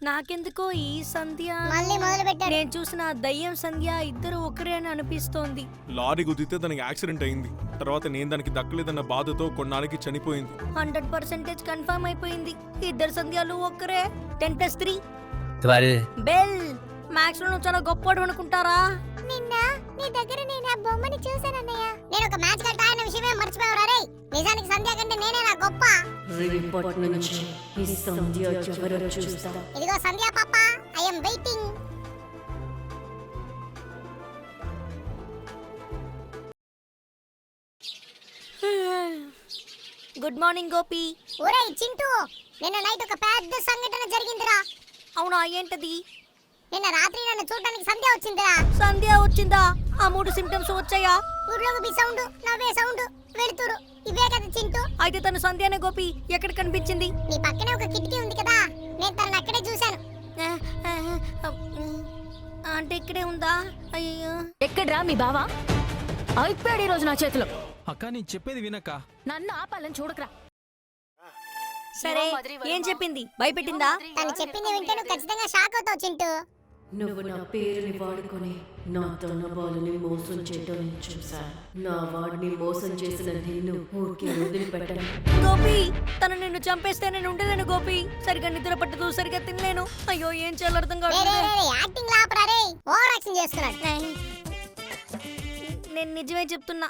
నాకెందుకో ఈ సంధ్య మళ్ళీ మొదలు పెట్టారు. నేను చూసిన దయ్యం సంధ్య ఇద్దరు ఒకరే అని అనిపిస్తోంది. లారీ గుద్దితే దానికి యాక్సిడెంట్ అయింది. తర్వాత నేను దానికి దక్కలేదన్న బాధతో కొన్నాళ్ళకి చనిపోయింది. 100% కన్ఫర్మ్ అయిపోయింది. ఇద్దరు సంధ్యాలు ఒక్కరే. 10+3 బెల్. మ్యాథ్స్ లో నువ్వు చాలా గొప్పవాడు అనుకుంటారా? నిన్న నీ దగ్గర నేను ఆ బొమ్మని చూసానన్నయ్య. నేను ఒక మ్యాచ్ కట్ట అన్న విషయమే మర్చిపోయావురా రే. నిజానికి సంధ్య కంటే నేనే నా గొప్ప. రిపోర్ట్ నుంచి ఈ సంధ్య ఎవరో చూస్తా. ఇదిగో సంధ్య పాప, I am waiting. Good morning Gopi. ఒరేయ్ చింటూ, నిన్న నైట్ ఒక పెద్ద సంఘటన జరిగిందిరా. అవునా, ఏంటది? నిన్న రాత్రి నన్ను చూడడానికి సంధ్య వచ్చిందిరా. సంధ్య వచ్చిందా? ఆ 3 సింప్టమ్స్ వచ్చాయా? ఊర్లోకి సౌండ్, నవ్వే సౌండ్, వెలుతురు, ఇవే కదా చింటూ. అయితే తను సంధ్యనే గోపి. ఎక్కడ కనిపించింది? నీ పక్కనే ఒక కిటికీ ఉంది కదా, నేను తనని అక్కడే చూశాను. అంటే ఇక్కడే ఉందా? అయ్యో, ఎక్కడ్రా మీ బావా? అయిపోయాడు ఈ రోజు నా చేతిలో. అక్క నేను చెప్పేది వినక్క. నన్ను ఆపాలని చూడకరా. సరే, ఏం చెప్పింది? భయపెట్టిందా? తను చెప్పింది వింటే నువ్వు ఖచ్చితంగా షాక్ అవుతావు చింటూ. నువ్వు నా పేరుని వాడుకొని నాతో నా వాళ్ళని మోసం చేయటం నేను చూశాను. నా వాడిని మోసం చేసిన నిన్ను ఊరికే వదిలిపెట్టను. గోపి, తను నిన్ను చంపేస్తే నేను ఉండలేను గోపి. సరిగా నిద్ర పట్టదు, సరిగా తినలేను. అయ్యో, ఏం చేయాలో అర్థం రే రే కావట్లేదు. రే, యాక్టింగ్ లాపరా రే. ఓవర్ యాక్షన్ చేస్తున్నాడు. నేను నిజమే చెప్తున్నా.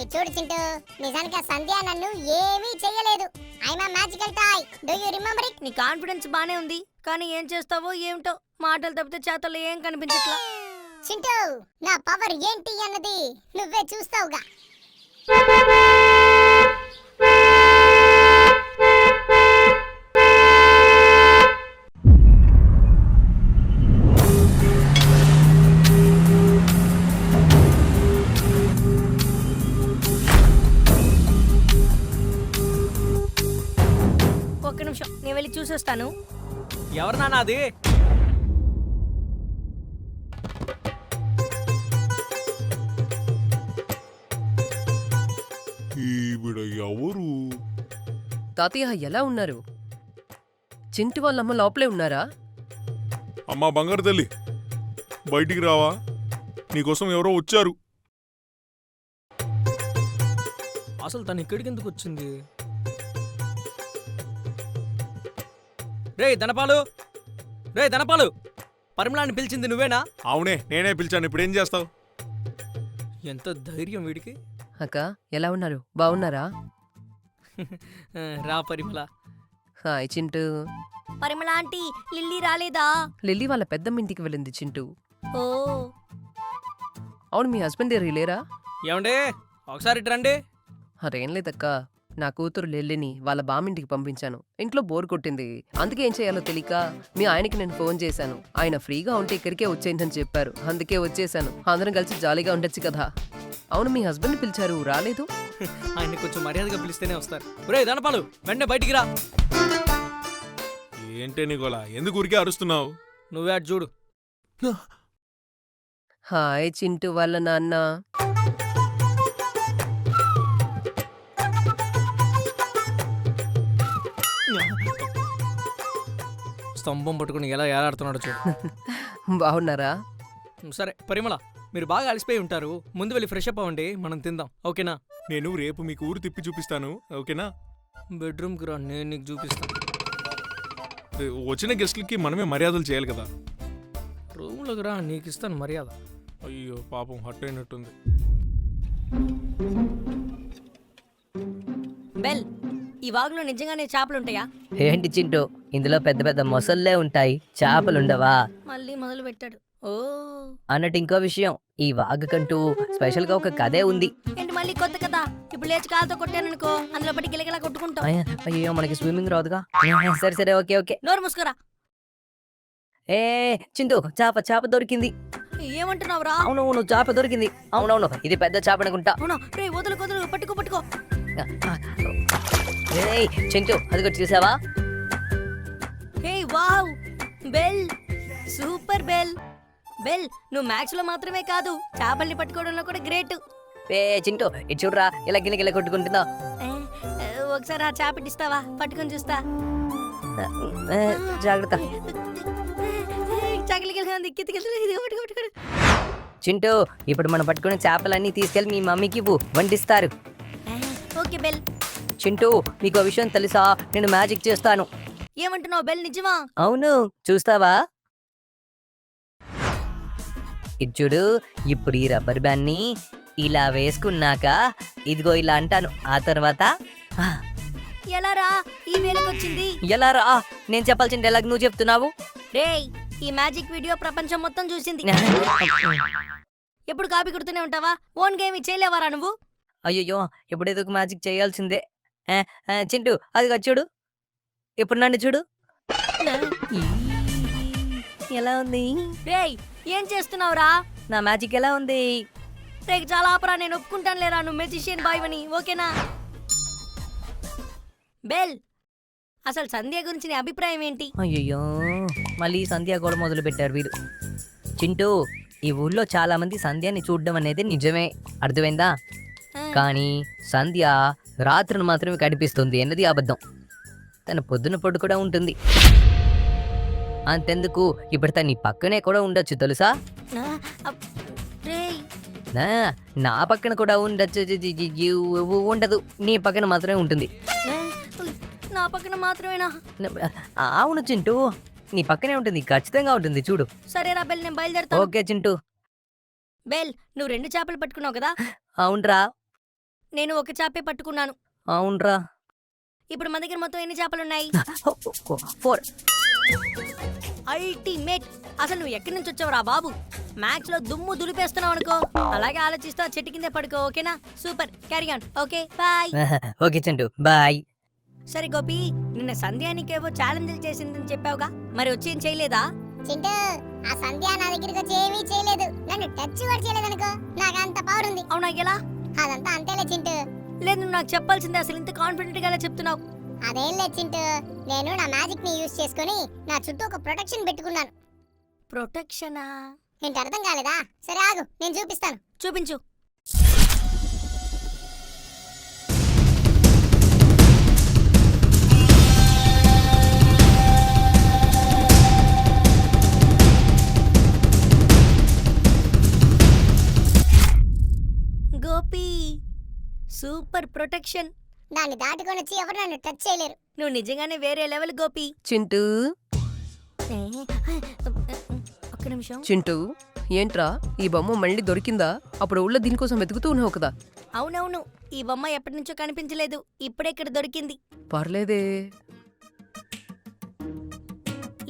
ఇది చూడు చింటూ, నిజానికి ఆ సంధ్య నన్ను ఏమీ చెయ్యలేదు. I'm a magical toy. Do you remember it? నీ కాన్ఫిడెన్స్ బానే ఉంది, కానీ ఏం చేస్తావో ఏమిటో. మాటలు తప్పితే చేతల్లో ఏం కనిపించట్లా. చింటూ, నా పవర్ ఏంటి అన్నది నువ్వే చూస్తావుగా. ఒక్క నిమిషం, నేను వెళ్ళి చూసొస్తాను. ఎవరు నాన్న అది? ఈవిడ ఎవరు? తాతయ్య ఎలా ఉన్నారు? చింటి వాళ్ళమ్మ లోపలే ఉన్నారా? అమ్మా బంగారు తల్లి, బయటికి రావా? నీకోసం ఎవరో వచ్చారు. అసలు తను ఇక్కడికి ఎందుకు వచ్చింది? రే ధనపాలు, రే ధనపాలు, పరిమళాన్ని పిలిచింది నువ్వేనా? అవునే, నేనే పిలిచాను. ఇప్పుడు ఏం చేస్తావు? ఎంత ధైర్యం వీడికి. అక్క ఎలా ఉన్నారు? బాగున్నారా? రా పరిమళ. Hi Chintu. Parimala aunty, lily రాలేదా? లిల్లీ వాళ్ళ పెద్దమ్మ ఇంటికి వెళ్ళింది చింటూ. ఓ, అవును, మీ హస్బెండ్ లేరా? ఏమండే ఒకసారి ఇటు రండి. అదేం లేదక్క, నా కూతురు లిల్లీని వాళ్ళ బామింటికి పంపించాను. ఇంట్లో బోర్ కొట్టింది, అందుకే ఏం చేయాలో తెలియక మీ ఆయనకి నేను ఫోన్ చేశాను. ఆయన ఫ్రీగా ఉంటే ఇక్కడికే వచ్చేయండి చెప్పారు, అందుకే వచ్చేసాను. అందరం కలిసి జాలీగా ఉండొచ్చు కదా. అవును, మీ హస్బెండ్ పిలిచారు, రాలేదు? ఆయన్ని కొంచెం మర్యాదగా పిలిస్తేనే వస్తారు. ఒరే ధనపాలు, వెంటనే బయటికి రా. ఏంటే నీకోలా? ఎందుకు ఊరికే అరుస్తున్నావు? నువ్వే అటు చూడు. హాయ్ చింటూ వాళ్ళ నాన్న. స్తంభం పట్టుకుని ఎలా ఏలాడుతున్నాడో చూడు. బాగున్నారా? సరే పరిమళ, మీరు బాగా అలసిపోయి ఉంటారు. ముందు వెళ్ళి ఫ్రెష్ అప్ అవ్వండి, మనం తిందాం. ఓకేనా? నేను రేపు మీకు ఊరు తిప్పి చూపిస్తాను. ఓకేనా? బెడ్రూమ్కి రా, నేను నీకు చూపిస్తాను. వచ్చిన గెస్ట్లకి మనమే మర్యాదలు చేయాలి కదా. రూమ్లోకి రా, నీకు ఇస్తాను మర్యాద. అయ్యో పాపం, హట్ అయినట్టుంది. బెల్, ఈ వాగులో నిజంగానే చేపలుంటాయా? ఏంటి చింటూ, ఇందులో పెద్ద పెద్ద మొసళ్ళే ఉంటాయి, చేపలుండవా? మళ్ళీ మొదలు పెట్టాడు. ఓ, అన్నట్టు ఇంకో విషయం, ఈ వాగుకంటూ స్పెషల్ గా ఒక కథే ఉంది. ఏంటి మళ్ళీ కొత్త కదా? ఇప్పుడు లేచి కాలుతో కొట్టాననుకో, అందులో పట్టి గిలగిలా కొట్టుకుంటాం. అయ్యో మనకి స్విమ్మింగ్ రాదుగా. సరే సరే, ఓకే ఓకే. నోరు మూసుకోరా. ఏ చింటూ, చేప దొరికింది. ఏమంటున్నావురా? అవునవును, చేప దొరికింది. అవునవును, ఇది పెద్ద చేప అనుకుంటా. అవునా? రే వదులు వదులు, పట్టుకో. ఏయ్ చింటూ, అదిగో చూసావా? Hey wow, bell super bell. Bell, నువ్వు మ్యాథ్స్ లో మాత్రమే కాదు, చేపల్ని పట్టుకోవడంలో కూడా గ్రేట్. ఏ చింటూ, ఇటు చూడరా, ఇలా గిల కొట్టుకుంటుందా. ఒకసారి ఆ చేప ఇస్తావా? పట్టుకొని చూస్తా. జాగ్రత్త. చాకలికి దిక్కెత్తికెళ్తుంది చింటూ ఇప్పుడు మనం పట్టుకున్న చేపలన్నీ తీసుకెళ్లి మీ మమ్మీకి ఇవ్వు, వండిస్తారు. Okay bell. చింటూ మీకు ఆ విషయం తెలుసా, నేను మ్యాజిక్ చేస్తాను. ఏమంటున్నావు బెల్, నిజమా? అవును, చూస్తావా? ఇది చూడు, ఇప్పుడు ఈ రబ్బర్ బ్యాండ్ ని ఇలా వేసుకున్నాక ఇదిగో ఇలా అంటాను, ఆ తర్వాత ఆ, ఎలా రా ఈ వేళకొచ్చింది? ఎలా రా? నేను చెప్పాల్సిన డైలాగ్ నువ్వు చెప్తున్నావు. రేయ్, ఈ మ్యాజిక్ వీడియో ప్రపంచం మొత్తం చూసింది. ఎప్పుడు కాపీ కొడుతూనే ఉంటావా? ఓన్ గేమ్ చేయలేవారా నువ్వు? అయ్యో, ఎప్పుడేదో ఒక మ్యాజిక్ చేయాల్సిందే. చింటూ అది చూడు, ఇప్పుడు నన్ను చూడు. ఈ, ఎలా ఉంది రేయ్, ఏం చేస్తున్నావురా? నా మ్యాజిక్? ఎలా ఉంది? రేయ్ చాలా ఆపరా, నేను ఒప్పుకుంటాను లేరా నువ్వు మెజిషియన్ బాయ్ అని, ఓకేనా? బెల్, అసలు సంధ్య గురించి నీ అభిప్రాయం ఏంటి? అయ్యయ్యో, మళ్ళీ సంధ్య కూడా మొదలు పెట్టారు వీడు. చింటూ, ఈ ఊళ్ళో చాలా మంది సంధ్యని చూడడం అనేది నిజమే, అర్థమైందా? కానీ సంధ్య రాత్రిని మాత్రమే కనిపిస్తుంది అన్నది అబద్ధం. తన పొద్దున పొట్టు కూడా ఉంటుంది. అంతెందుకు, ఇప్పుడు తన నీ పక్కనే కూడా ఉండొచ్చు, తెలుసా? రేయ్, నా పక్కన కూడా ఉండదు, నీ పక్కన మాత్రమే ఉంటుంది. నా పక్కన మాత్రమేనా? అవును చింటూ, నీ పక్కనే ఉంటుంది, ఖచ్చితంగా ఉంటుంది, చూడు. సరేరా బెల్, నేను బయలుదేరుతాను. ఓకే చింటూ. బెల్, నువ్వు 2 చేపలు పట్టుకున్నావు కదా? అవునరా. నేను ఒక చేపే పట్టుకున్నాను. అవునరా. ఇప్పుడు మన దగ్గర మొత్తం ఎన్ని చేపలున్నాయి? 4. అల్టిమేట్. అసలు నువ్వు ఎక్కడి నుంచి వచ్చావురా బాబు? మ్యాథ్స్ లో దుమ్ము దులిపేస్తున్నావు అనుకో. అలాగే ఆలోచిస్తూ ఆ చెట్టు కిందే పడుకో, ఓకేనా? Super, carry on. Okay bye. Okay Chintu, bye. సరే గోపి, నిన్న సంధ్య నీకేవో ఛాలెంజ్లు చేసిందని చెప్పావుగా, మరి వచ్చి ఏం చేయలేదా? చింటూ, ఆ సంధ్య నా దగ్గరికి వచ్చి ఏమీ చేయలేదు, నన్ను టచ్ కూడా చేయలేదు అనుకో. నాకు అంత పవర్ ఉంది. అవునా, ఎలా? అదంతా అంతేలే చింటూ. లేదు, నువ్వు నాకు చెప్పాల్సిందే. అసలు ఇంత కాన్ఫిడెంట్ గా చెప్తున్నావు. అదేం లేదు చింటూ, నేను నా మ్యాజిక్ ని యూజ్ చేసుకుని నా చుట్టూ ఒక ప్రొటెక్షన్ పెట్టుకున్నాను. ప్రొటెక్షనా? ఏంటి అర్థం కాలేదా? సరే ఆగు, నేను చూపిస్తాను. చూపించు. Gopi, super protection. దాన్ని దాటుకొని వచ్చి ఎవరు నన్ను టచ్ చేయలేరు. నువ్వు నిజంగానే వేరే లెవెల్ గోపి. చింటూ, ఒక్క నిమిషం. చింటూ, ఏంట్రా ఈ బొమ్మ మళ్ళీ దొరికిందా? అప్పుడు ఊళ్ళో దీనికోసం వెతుకుతూ ఉన్నావు కదా. అవునవును, ఈ బొమ్మ ఎప్పటి నుంచో కనిపించలేదు, ఇప్పుడే ఇక్కడ దొరికింది. పర్లేదే.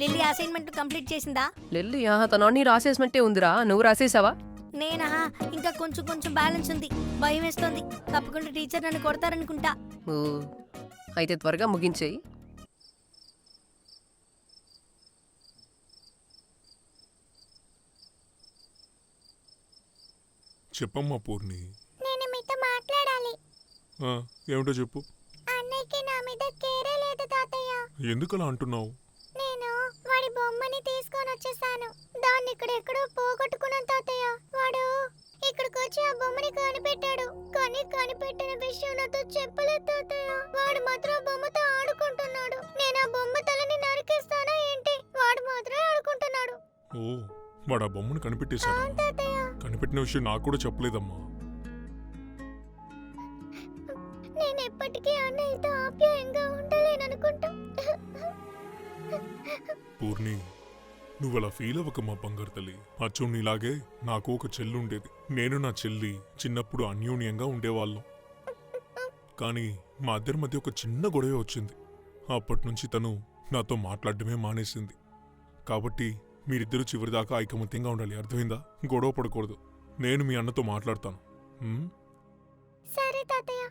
లిల్లీ అసైన్మెంట్ కంప్లీట్ చేసిందా? లెల్లి తన అన్ని రాసేసినట్టే ఉందిరా, నువ్వు రాసేసావా? నేనా? ఇంకా కొంచెం కొంచెం బ్యాలెన్స్ ఉంది, భయం వేస్తుంది. తప్పకుండా టీచర్ నన్ను కొడతారనుకుంటా. ఓ, అయితే త్వరగా ముగించేయి. చెప్పమ్మా పూర్ణి. నేను మీతో మాట్లాడాలి. ఏమిటో చెప్పు. అన్నయ్యకి నా మీద కేరే లేదు తాతయ్య. ఎందుకు అలా అంటున్నావు? నేను వాడి బొమ్మని తీసుకొని వచ్చేసాను. దాన్ని ఇక్కడెక్కడో పోగొట్టుకున్నాను తాతయ్య. వాడు ఇక్కడికి వచ్చి ఆ బొమ్మని కనిపెట్టాడు, కానీ కనిపెట్టిన విషయం నాతో చెప్పలేదు తాతయ్య. వాడు మాత్రం ఆ బొమ్మతో ఆడుకుంటున్నాడు. నేను ఆ బొమ్మ తలని నరికేస్తానా ఏంటి? వాడు మాత్రమే ఆడుకుంటున్నాడు. ఓ, వాడు ఆ బొమ్మను కనిపెట్టేశాడు. అవును తాతయ్య. కనిపెట్టిన విషయం నాకు కూడా చెప్పలేదమ్మా. నేను ఎప్పటికీ అన్నయ్యతో ఆప్యాయంగా ఉండలేననుకుంటా. పూర్ణి, నువ్వు అలా ఫీల్ అవ్వకమ్మా బంగారు తల్లి. అచ్చు నీలాగే నాకు ఒక చెల్లి ఉండేది. నేను నా చెల్లి చిన్నప్పుడు అన్యోన్యంగా ఉండేవాళ్ళం. కానీ మా ఇద్దరి మధ్య ఒక చిన్న గొడవ వచ్చింది. అప్పటి నుంచి తను నాతో మాట్లాడటమే మానేసింది. కాబట్టి మీరిద్దరూ చివరిదాకా ఐకమత్యంగా ఉండాలి, అర్థమైందా? గొడవ పడకూడదు. నేను మీ అన్నతో మాట్లాడతాను. సరే తాతయ్య.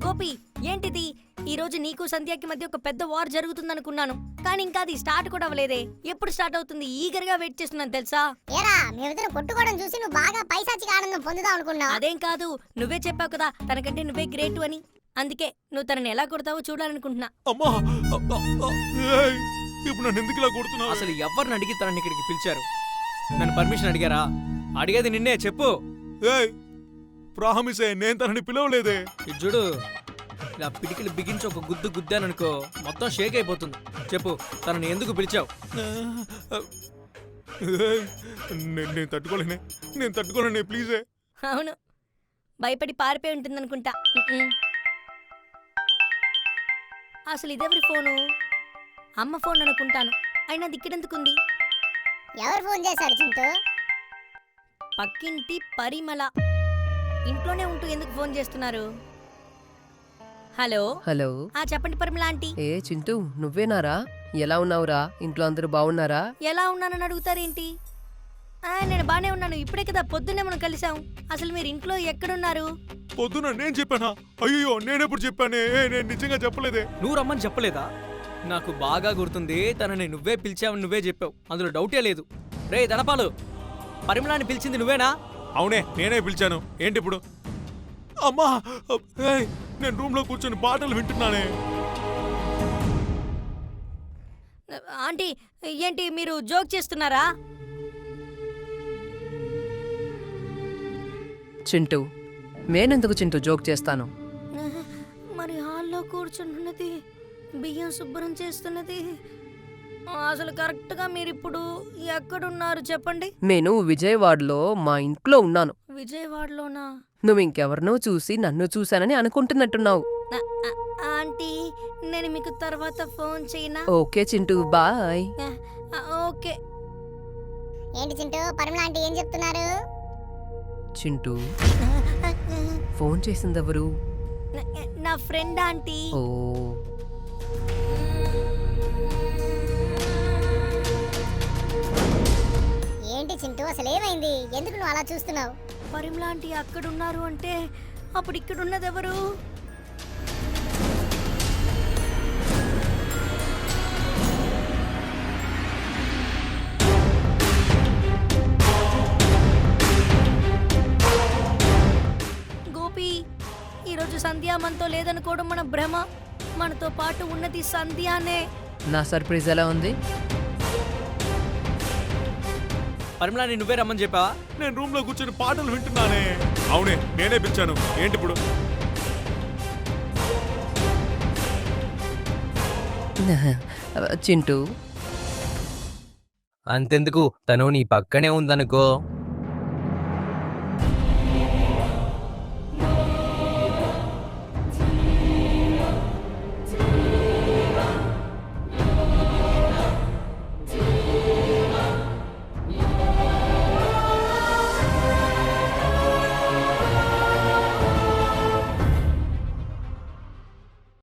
గోపి, ఏంటిది? ఈ రోజు నీకు సంధ్యకి మధ్య ఒక పెద్ద వార్ జరుగుతుందనుకున్నాను, కానీ ఇంకా అది స్టార్ట్ కూడా అవ్వలేదే. ఎప్పుడు స్టార్ట్ అవుతుంది? ఈగర్ గా వెయిట్ చేస్తున్నాను తెలుసా. ఏరా, మేమిద్దరం కొట్టుకోవడం చూసి నువ్వు బాగా పైశాచిక ఆనందం పొందుదాం అనుకున్నావు. అదేం కాదు, నువ్వే చెప్పావు కదా తనకంటే నువ్వే గ్రేట్ అని. అందుకే నువ్వు తనని ఎలా కొడతావో చూడాలనుకుంటున్నా. అమ్మా, ఇప్పుడు నన్ను ఎందుకు ఇలా కొడుతున్నావు? అసలు ఎవరిని అడిగి తనని ఇక్కడికి పిలిచారు? నన్ను పర్మిషన్ అడిగారా? అడిగేది నిన్నే, చెప్పు. ప్రామిసే, నేను తనని పిలవలేదే. ఇది చూడు, ఇలా పిడికిలు బిగించి ఒక గుద్దు గుద్దాననుకో మొత్తం షేక్ అయిపోతుంది. చెప్పు, తనని ఎందుకు పిలిచావు? ఏయ్, నేను తట్టుకోలేనే, నేను తట్టుకోలేనే, ప్లీజే. అవును, భయపడి పారిపోయి ఉంటుందనుకుంటా. అసలు ఇదెవరి ఫోను? అమ్మ ఫోన్ అనుకుంటాను. అయినా దిక్కిడెందుకుంది? ఎవరు ఫోన్ చేశాడు చింటూ? పక్కింటి పరిమళ. ఇంట్లోనే ఉంటూ ఎందుకు ఫోన్ చేస్తున్నారు? హలో. హలో. చెప్పండి పరిమళ ఆంటీ. ఏ చింటూ, నువ్వేనారా? ఎలా ఉన్నావురా? ఇంట్లో అందరూ బాగున్నారా? ఎలా ఉన్నానని అడుగుతారేంటి? నేను బానే ఉన్నాను. ఇప్పుడే కదా పొద్దున్నే మనం కలిసాం. అసలు మీరు ఇంట్లో ఎక్కడున్నారు? పొద్దున నేను చెప్పానా? అయ్యో, నేనెప్పుడు చెప్పానే? నేను నిజంగా చెప్పలేదే. నువ్వు రమ్మని చెప్పలేదా? నాకు బాగా గుర్తుంది. తనని నువ్వే పిలిచావని నువ్వే చెప్పావు, అందులో డౌటే లేదు. రే ధనపాలు, పరిమళాన్ని పిలిచింది నువ్వేనా? అవునే, నేనే పిలిచాను. ఏంటి ఇప్పుడు? అమ్మా, ఏయ్, నేను రూమ్ లో కూర్చొని పాటలు వింటున్నానే. ఆంటీ, ఏంటి మీరు జోక్ చేస్తున్నారా? చింటూ, నేనెందుకు చింటూ జోక్ చేస్తాను? మరి హాల్లో కూర్చుంటున్నది, బియ్యం శుభ్రం చేస్తున్నది, అసలు కరెక్ట్ గా మీరు ఇప్పుడు ఎక్కడున్నారు చెప్పండి? నేను విజయవాడలో మా ఇంట్లో ఉన్నాను. విజయవాడలోనా? నువ్వు ఇంకెవరినో చూసి నన్ను చూశానని అనుకుంటున్నట్టున్నావు. ఆంటీ, నేను మీకు తర్వాత ఫోన్ చేయనా? Okay Chintu, bye. ఓకే. ఏంటి చింటూ, పరిమళ ఆంటీ ఏం చెప్తున్నారు? చింటూ, ఫోన్ చేసిందెవరు? నా ఫ్రెండ్ ఆంటీ. ఓ, ఏంటి చింటూ, అసలు ఏమైంది? ఎందుకు నువ్వు అలా చూస్తున్నావు? పరిమళ ఆంటీ అక్కడున్నారు అంటే అప్పుడు ఇక్కడున్నది ఎవరు? గోపి, ఈరోజు సంధ్య మనతో లేదనుకోవడం మన భ్రమ. మనతో పాటు ఉన్నది సంధ్యానే. నా సర్ప్రైజ్ ఎలా ఉంది? పరిమళాన్ని నువ్వే రమ్మని చెప్పావా? నేను రూమ్ లో కూర్చొని పాటలు వింటున్నానే. అవునే, నేనే పిలిచాను. ఏంటి ఇప్పుడు? చింటూ, అంతెందుకు, తను నీ పక్కనే ఉందనుకో.